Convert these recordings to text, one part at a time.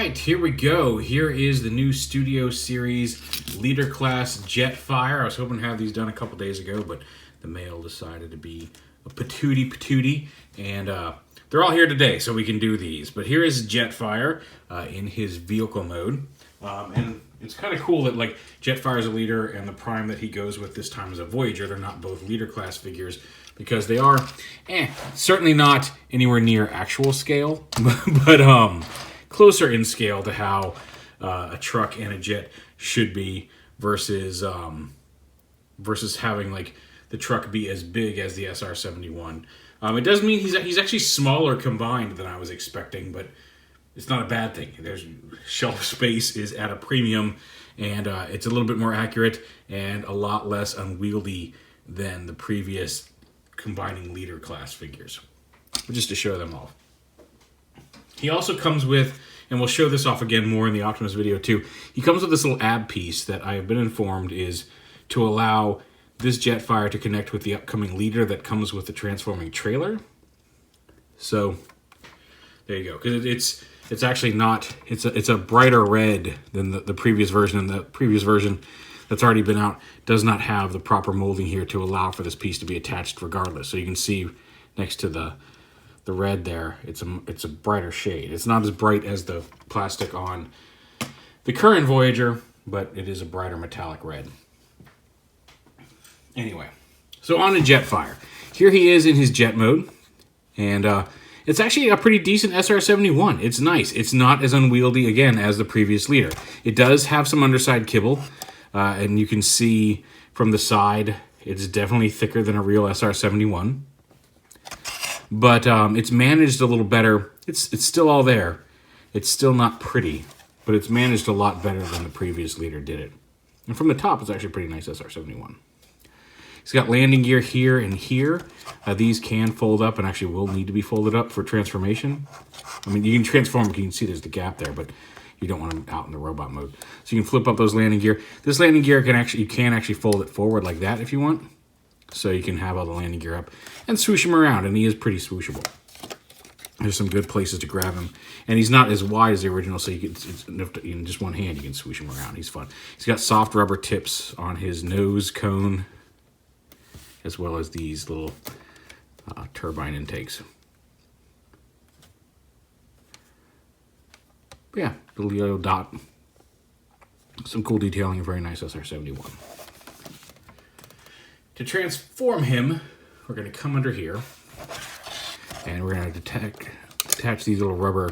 right, here we go. Here is the new Studio Series Leader Class JETFIRE. I was hoping to have these done a couple days ago, but the mail decided to be a patootie, and they're all here today, so we can do these. But here is JETFIRE in his vehicle mode, and it's kind of cool that like JETFIRE is a leader, and the prime that he goes with this time is a Voyager. They're not both leader class figures because they are certainly not anywhere near actual scale, but closer in scale to how a truck and a jet should be versus having like the truck be as big as the SR-71. It does mean he's actually smaller combined than I was expecting, but it's not a bad thing. There's shelf space is at a premium, and it's a little bit more accurate and a lot less unwieldy than the previous combining leader class figures. Just to show them off. He also comes with, and we'll show this off again more in the Optimus video too, he comes with this little ab piece that I have been informed is to allow this JETFIRE to connect with the upcoming leader that comes with the transforming trailer. So there you go, because it's actually not, it's a brighter red than the previous version, and the previous version that's already been out does not have the proper molding here to allow for this piece to be attached regardless. So you can see next to the red there, it's a brighter shade. It's not as bright as the plastic on the current Voyager, but it is a brighter metallic red. Anyway, so on to JETFIRE. Here he is in his jet mode, and it's actually a pretty decent SR-71. It's nice. It's not as unwieldy, again, as the previous leader. It does have some underside kibble, and you can see from the side, it's definitely thicker than a real SR-71. But it's managed a little better. It's still all there. It's still not pretty, but it's managed a lot better than the previous leader did it. And from the top, it's actually a pretty nice SR-71. He's got landing gear here and here. These can fold up and actually will need to be folded up for transformation. I mean, you can transform, you can see there's the gap there, but you don't want them out in the robot mode. So you can flip up those landing gear. This landing gear you can actually fold it forward like that if you want. So you can have all the landing gear up and swoosh him around, and he is pretty swooshable. There's some good places to grab him. And he's not as wide as the original, so you can, in just one hand, you can swoosh him around. He's fun. He's got soft rubber tips on his nose cone, as well as these little turbine intakes. But yeah, little yellow dot. Some cool detailing, a very nice SR-71. To transform him, we're going to come under here, and we're going to attach these little rubber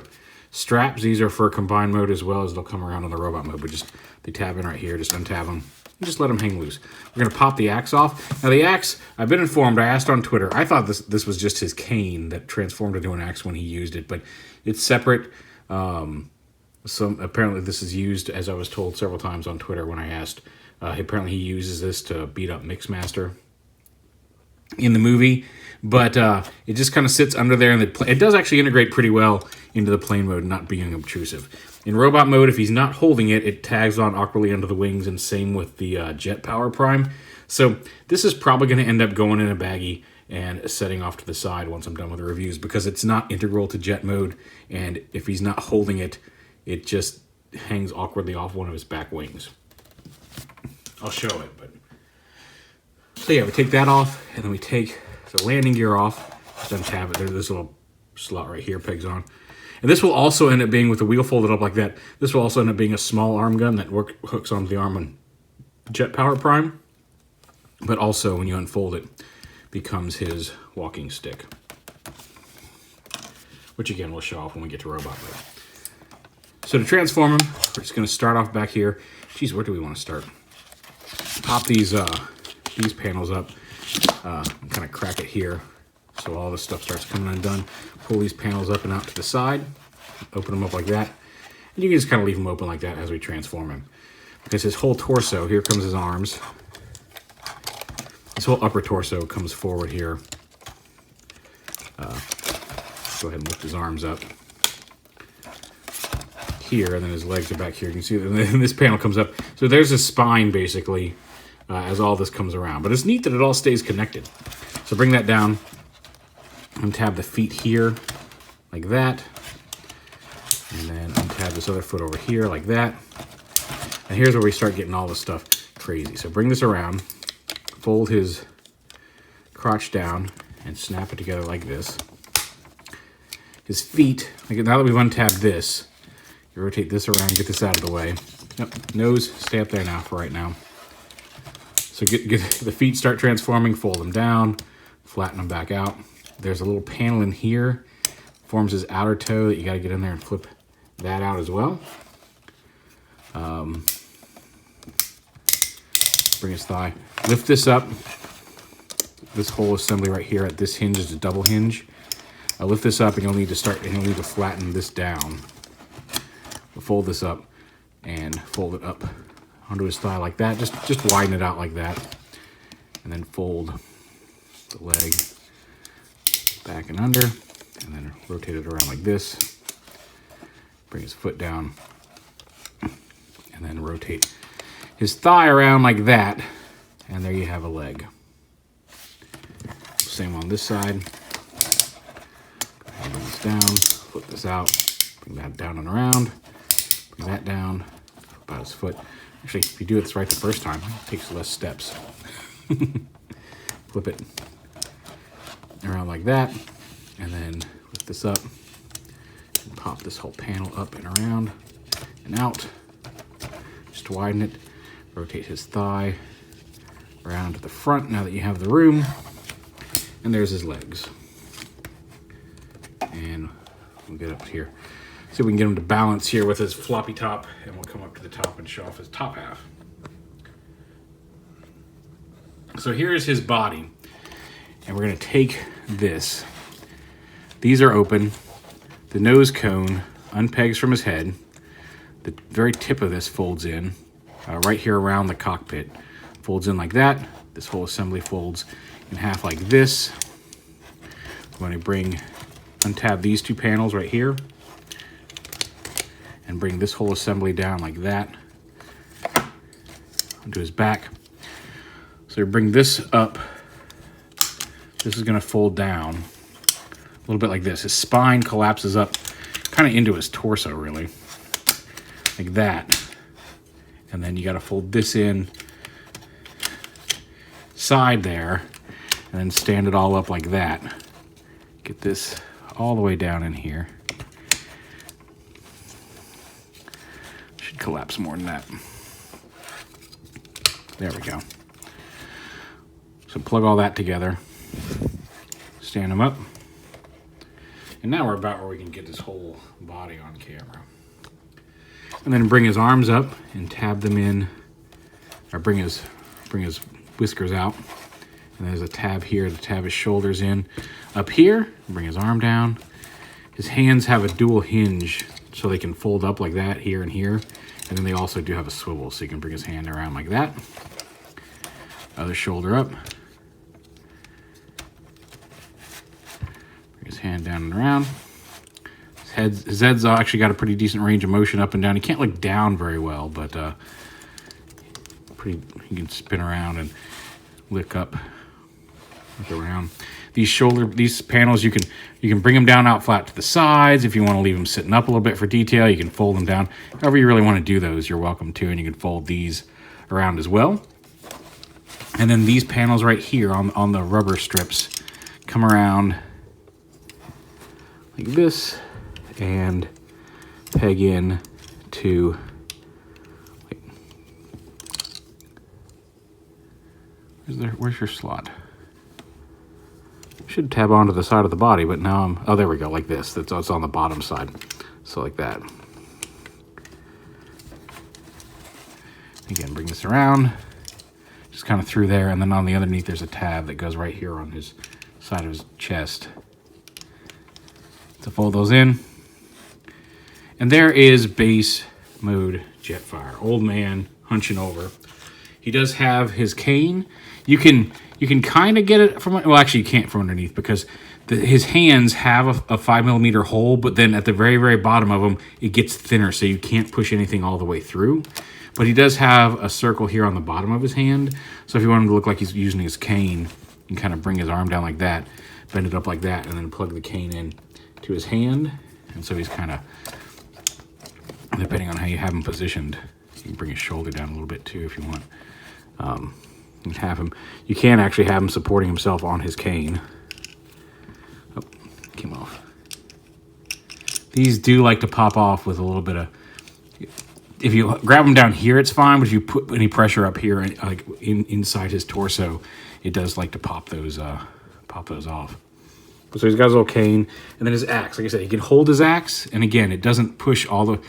straps. These are for combined mode as well as they'll come around on the robot mode, but they tab in right here. Just untab them and just let them hang loose. We're going to pop the axe off. Now the axe, I've been informed, I asked on Twitter, I thought this was just his cane that transformed into an axe when he used it, but it's separate. Apparently this is used, as I was told several times on Twitter when I asked. Apparently he uses this to beat up Mixmaster in the movie, but it just kind of sits under there, and it does actually integrate pretty well into the plane mode, not being obtrusive. In robot mode, if he's not holding it, it tags on awkwardly under the wings, and same with the Jet Power Prime. So this is probably going to end up going in a baggie and setting off to the side once I'm done with the reviews, because it's not integral to jet mode, and if he's not holding it, it just hangs awkwardly off one of his back wings. I'll show it, but so yeah, we take that off, and then we take the landing gear off. Just untab it. There's this little slot right here, pegs on. And this will also end up being, with the wheel folded up like that, this will also end up being a small arm gun that hooks onto the arm on Jet Power Prime. But also, when you unfold it, becomes his walking stick. Which again, we'll show off when we get to robot mode. So to transform him, we're just going to start off back here. Geez, where do we want to start? Pop these panels up, kind of crack it here so all this stuff starts coming undone. Pull these panels up and out to the side, open them up like that, and you can just kind of leave them open like that as we transform him. Because his whole torso, here comes his arms, his whole upper torso comes forward here. Go ahead and lift his arms up here, and then his legs are back here. You can see that this panel comes up. So there's his spine, basically, as all this comes around. But it's neat that it all stays connected. So bring that down, and tab the feet here, like that. And then untab have this other foot over here like that. And here's where we start getting all this stuff crazy. So bring this around, fold his crotch down, and snap it together like this. His feet, like now that we've untabbed this, you rotate this around, get this out of the way. Yep, nose, stay up there now for right now. So get the feet start transforming, fold them down, flatten them back out. There's a little panel in here, forms his outer toe that you got to get in there and flip that out as well. Bring his thigh, lift this up. This whole assembly right here at this hinge is a double hinge. I'll lift this up, and you'll need to flatten this down. We'll fold this up and fold it up onto his thigh like that. Just widen it out like that, and then fold the leg back and under, and then rotate it around like this. Bring his foot down, and then rotate his thigh around like that, and there you have a leg. Same on this side. Bring this down, flip this out, bring that down and around, bring that down, about his foot. Actually, if you do it right the first time, it takes less steps. Flip it around like that, and then lift this up, and pop this whole panel up and around and out. Just widen it, rotate his thigh around to the front now that you have the room. And there's his legs. And we'll get up here. See if we can get him to balance here with his floppy top, and we'll come up to the top and show off his top half. So here's his body. And we're gonna take this. These are open. The nose cone unpegs from his head. The very tip of this folds in, right here around the cockpit. Folds in like that. This whole assembly folds in half like this. I'm going to untab these two panels right here and bring this whole assembly down like that onto his back. So you bring this up. This is going to fold down a little bit like this. His spine collapses up kind of into his torso, really, like that. And then you got to fold this in side there, and then stand it all up like that. Get this all the way down in here. Should collapse more than that. There we go. So plug all that together, stand them up, and now we're about where we can get this whole body on camera. And then bring his arms up and tab them in, or bring his whiskers out. And there's a tab here to tab his shoulders in. Up here, bring his arm down. His hands have a dual hinge, so they can fold up like that here and here. And then they also do have a swivel, so you can bring his hand around like that. Other shoulder up. Bring his hand down and around. His head's actually got a pretty decent range of motion up and down. He can't look down very well, but he can spin around and look up, look around. These panels, you can bring them down out flat to the sides. If you want to leave them sitting up a little bit for detail, you can fold them down. However you really want to do those, you're welcome to, and you can fold these around as well. And then these panels right here on the rubber strips come around like this and peg in to, where's your slot? Should tab onto the side of the body, but now oh, there we go, like this. It's on the bottom side. So like that. Again, bring this around, just kind of through there, and then on the underneath there's a tab that goes right here on his side of his chest. To fold those in. And there is base mode Jetfire. Old man hunching over. He does have his cane. You can kind of get it from, well, actually you can't from underneath, because his hands have a 5mm hole, but then at the very, very bottom of them, it gets thinner, so you can't push anything all the way through. But he does have a circle here on the bottom of his hand, so if you want him to look like he's using his cane, you can kind of bring his arm down like that, bend it up like that, and then plug the cane in to his hand, and so he's kind of depending on how you have him positioned. You can bring his shoulder down a little bit too if you want. You can have him. You can actually have him supporting himself on his cane. Oh, came off. These do like to pop off with a little bit of. If you grab him down here, it's fine. But if you put any pressure up here, like inside his torso, it does like to pop those off. So he's got his little cane, and then his axe. Like I said, he can hold his axe, and again, it doesn't push all the.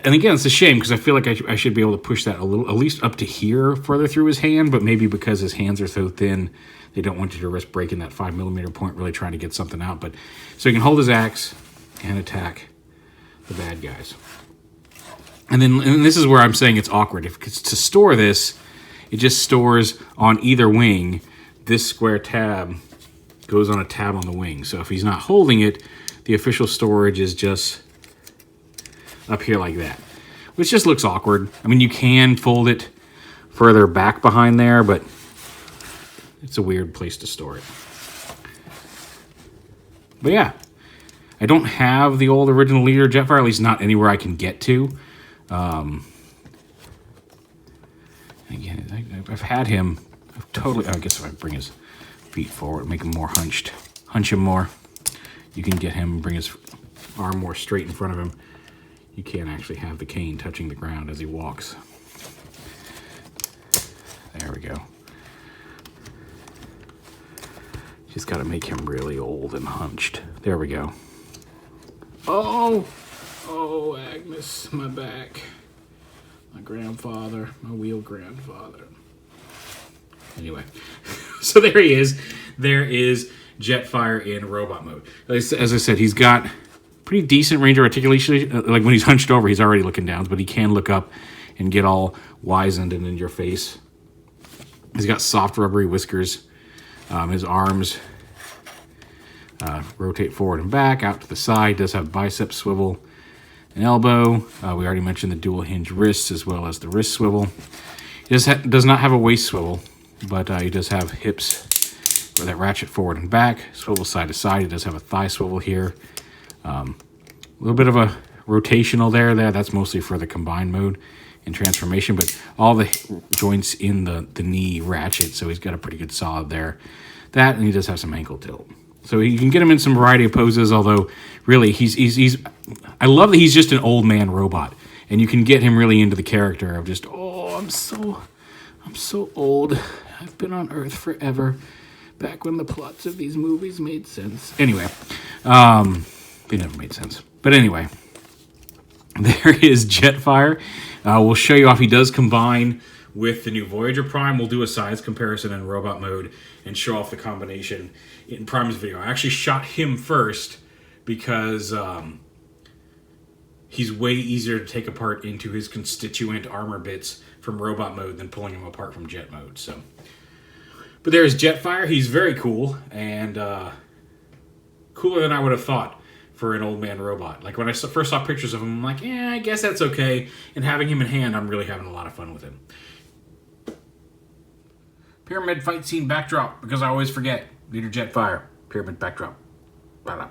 And again, it's a shame because I feel like I should be able to push that a little, at least up to here, further through his hand. But maybe because his hands are so thin, they don't want you to risk breaking that 5mm point, really trying to get something out. But so he can hold his axe and attack the bad guys. And this is where I'm saying it's awkward. If to store this, it just stores on either wing. This square tab goes on a tab on the wing. So if he's not holding it, the official storage is just up here like that, which just looks awkward. I mean, you can fold it further back behind there, but it's a weird place to store it. But yeah, I don't have the old original leader Jetfire, at least not anywhere I can get to. Again, I've had him totally. I guess if I bring his feet forward, make him more hunched, hunch him more, you can get him, bring his arm more straight in front of him. You can't actually have the cane touching the ground as he walks. There we go. Just got to make him really old and hunched. There we go. Oh, Agnes, my back. My grandfather, my wheel grandfather. Anyway, so there he is. There is Jetfire in robot mode. As I said, he's got pretty decent range of articulation. Like when he's hunched over, he's already looking down, but he can look up and get all wizened and in your face. He's got soft rubbery whiskers. His arms rotate forward and back, out to the side. Does have bicep swivel and elbow. We already mentioned the dual hinge wrists as well as the wrist swivel. He does not have a waist swivel, but he does have hips where that ratchet forward and back, swivel side to side. He does have a thigh swivel here. A little bit of a rotational there. That's mostly for the combined mode and transformation, but all the joints in the knee ratchet, so he's got a pretty good solid there. That, and he does have some ankle tilt. So you can get him in some variety of poses, although really he's I love that he's just an old man robot, and you can get him really into the character of just, oh, I'm so old. I've been on Earth forever. Back when the plots of these movies made sense. Anyway, they never made sense. But anyway, there is Jetfire. We'll show you off. He does combine with the new Voyager Prime. We'll do a size comparison in robot mode and show off the combination in Prime's video. I actually shot him first because he's way easier to take apart into his constituent armor bits from robot mode than pulling him apart from jet mode. So, but there's Jetfire. He's very cool and cooler than I would have thought for an old man robot. Like when I first saw pictures of him, I'm like, I guess that's okay. And having him in hand, I'm really having a lot of fun with him. Pyramid fight scene backdrop, because I always forget. Leader Jetfire, pyramid backdrop. Bye-bye.